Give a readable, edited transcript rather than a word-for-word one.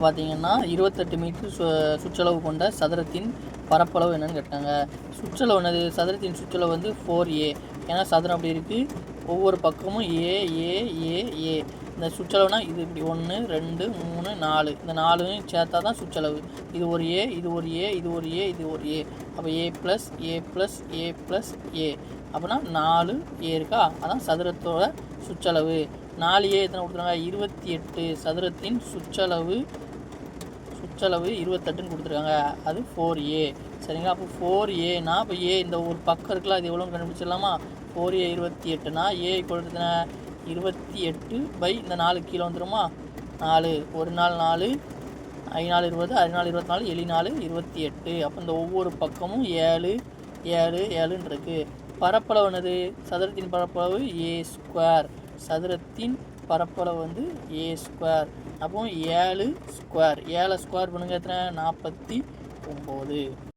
பார்த்தீங்கன்னா 28 மீட்டர் சுற்றளவு கொண்ட சதுரத்தின் பரப்பளவு என்னன்னு கேட்டாங்க. சுற்றளவு என்னது? சதுரத்தின் சுற்றளவு வந்து 4a. ஏன்னா சதுரம் அப்படி இருக்குது, ஒவ்வொரு பக்கமும் ஏ ஏ ஏ ஏ. இந்த சுற்றளவுனா இது இப்படி 1 2 3 4, இந்த 4 சேர்த்தா தான் சுற்றளவு. இது ஒரு ஏ, இது ஒரு ஏ, இது ஒரு ஏ, இது ஒரு ஏ. அப்போ ஏ plus A plus A plus A, அப்படின்னா 4 ஏ இருக்கா? அதான் சதுரத்தோட சுற்றளவு. 4a எத்தனை கொடுத்துருக்காங்க? 28. சதுரத்தின் சுற்றளவு 28ன்னு கொடுத்துருக்காங்க. அது 4a. சரிங்களா? அப்போ 4aனா இப்போ ஏ இந்த ஒரு பக்கம் இருக்குல்ல, அது எவ்வளோன்னு கண்டுபிடிச்சிடலாமா? 4a 28னா ஏ கொடுத்துன 28 பை இந்த 4 கீழே வந்துடுமா? 4 ஒரு நாள் 4 5 4 20 6 4 24 7 4 28. அப்போ இந்த ஒவ்வொரு பக்கமும் 7 7 7ன்னு இருக்குது. பரப்பளவு என்னது? சதுரத்தின் பரப்பளவு ஏ ஸ்கொயர். சதுரத்தின் பரப்பளவு வந்து ஏ ஸ்கொயர். அப்போ 7 ஸ்கொயர். 7 ஸ்கொயர் பண்ணுங்க எத்தனை? 49.